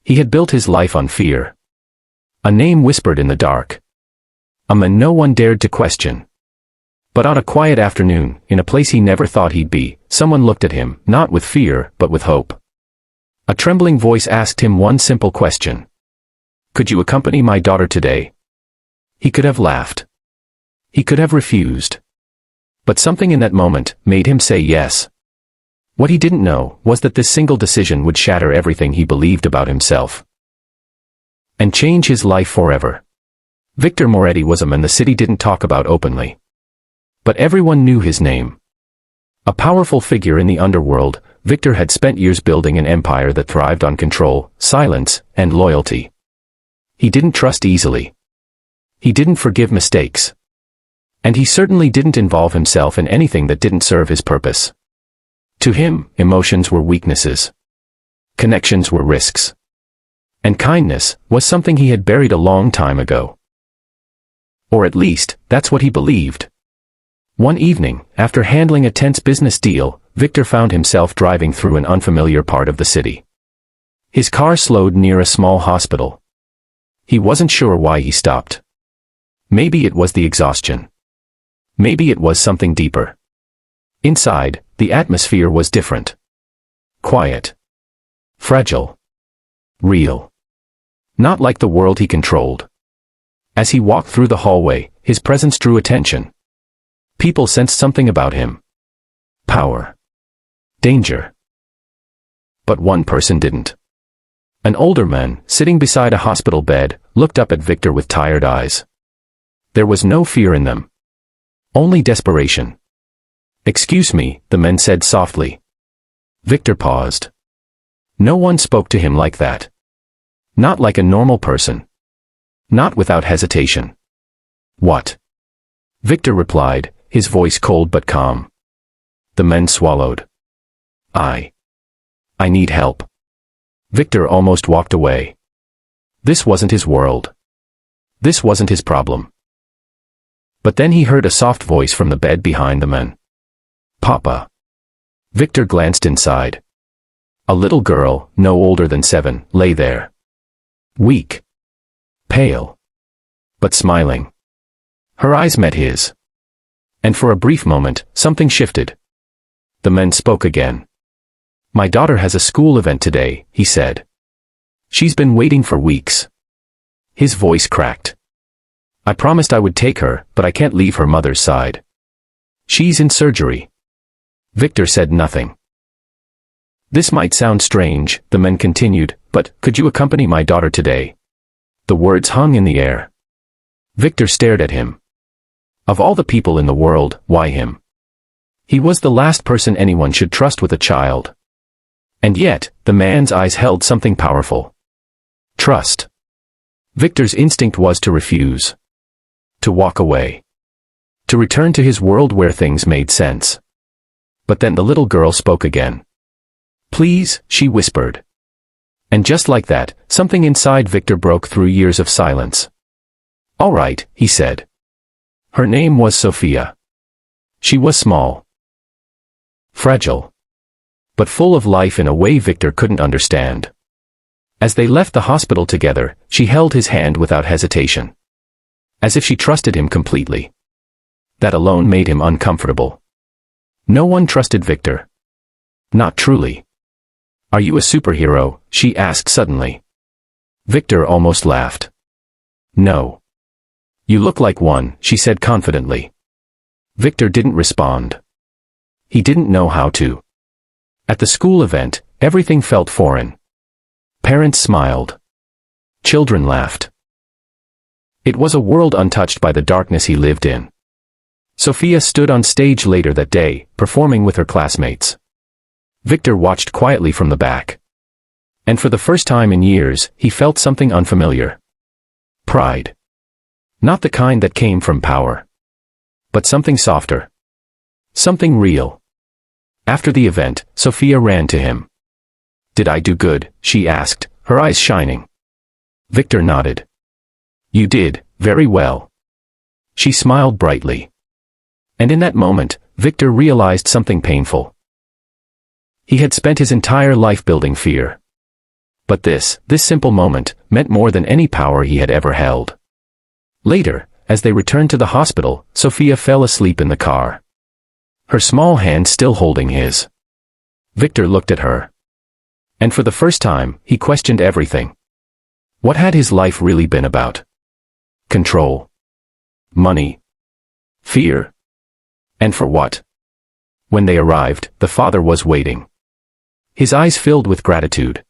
He had built his life on fear. A name whispered in the dark. A man no one dared to question. But on a quiet afternoon, in a place he never thought he'd be, someone looked at him, not with fear, but with hope. A trembling voice asked him one simple question. Could you accompany my daughter today? He could have laughed. He could have refused. But something in that moment made him say yes. What he didn't know was that this single decision would shatter everything he believed about himself. And change his life forever. Victor Moretti was a man the city didn't talk about openly. But everyone knew his name. A powerful figure in the underworld, Victor had spent years building an empire that thrived on control, silence, and loyalty. He didn't trust easily. He didn't forgive mistakes. And he certainly didn't involve himself in anything that didn't serve his purpose. To him, emotions were weaknesses. Connections were risks. And kindness was something he had buried a long time ago. Or at least, that's what he believed. One evening, after handling a tense business deal, Victor found himself driving through an unfamiliar part of the city. His car slowed near a small hospital. He wasn't sure why he stopped. Maybe it was the exhaustion. Maybe it was something deeper. Inside, the atmosphere was different. Quiet. Fragile. Real. Not like the world he controlled. As he walked through the hallway, his presence drew attention. People sensed something about him. Power. Danger. But one person didn't. An older man, sitting beside a hospital bed, looked up at Victor with tired eyes. There was no fear in them. Only desperation. "Excuse me," the man said softly. Victor paused. No one spoke to him like that. Not like a normal person. Not without hesitation. "What?" Victor replied, his voice cold but calm. The man swallowed. I need help." Victor almost walked away. This wasn't his world. This wasn't his problem. But then he heard a soft voice from the bed behind the man. "Papa." Victor glanced inside. A little girl, no older than 7, lay there. Weak. Pale. But smiling. Her eyes met his. And for a brief moment, something shifted. The man spoke again. "My daughter has a school event today," he said. "She's been waiting for weeks." His voice cracked. "I promised I would take her, but I can't leave her mother's side. She's in surgery." Victor said nothing. "This might sound strange," the man continued, "but could you accompany my daughter today?" The words hung in the air. Victor stared at him. Of all the people in the world, why him? He was the last person anyone should trust with a child. And yet, the man's eyes held something powerful. Trust. Victor's instinct was to refuse. To walk away. To return to his world where things made sense. But then the little girl spoke again. "Please," she whispered. And just like that, something inside Victor broke through years of silence. "All right," he said. Her name was Sophia. She was small. Fragile. But full of life in a way Victor couldn't understand. As they left the hospital together, she held his hand without hesitation. As if she trusted him completely. That alone made him uncomfortable. No one trusted Victor. Not truly. "Are you a superhero?" she asked suddenly. Victor almost laughed. "No. You look like one," she said confidently. Victor didn't respond. He didn't know how to. At the school event, everything felt foreign. Parents smiled. Children laughed. It was a world untouched by the darkness he lived in. Sophia stood on stage later that day, performing with her classmates. Victor watched quietly from the back. And for the first time in years, he felt something unfamiliar. Pride. Not the kind that came from power. But something softer. Something real. After the event, Sophia ran to him. "Did I do good?" she asked, her eyes shining. Victor nodded. "You did, very well." She smiled brightly. And in that moment, Victor realized something painful. He had spent his entire life building fear. But this simple moment, meant more than any power he had ever held. Later, as they returned to the hospital, Sophia fell asleep in the car. Her small hand still holding his. Victor looked at her. And for the first time, he questioned everything. What had his life really been about? Control. Money. Fear. And for what? When they arrived, the father was waiting. His eyes filled with gratitude.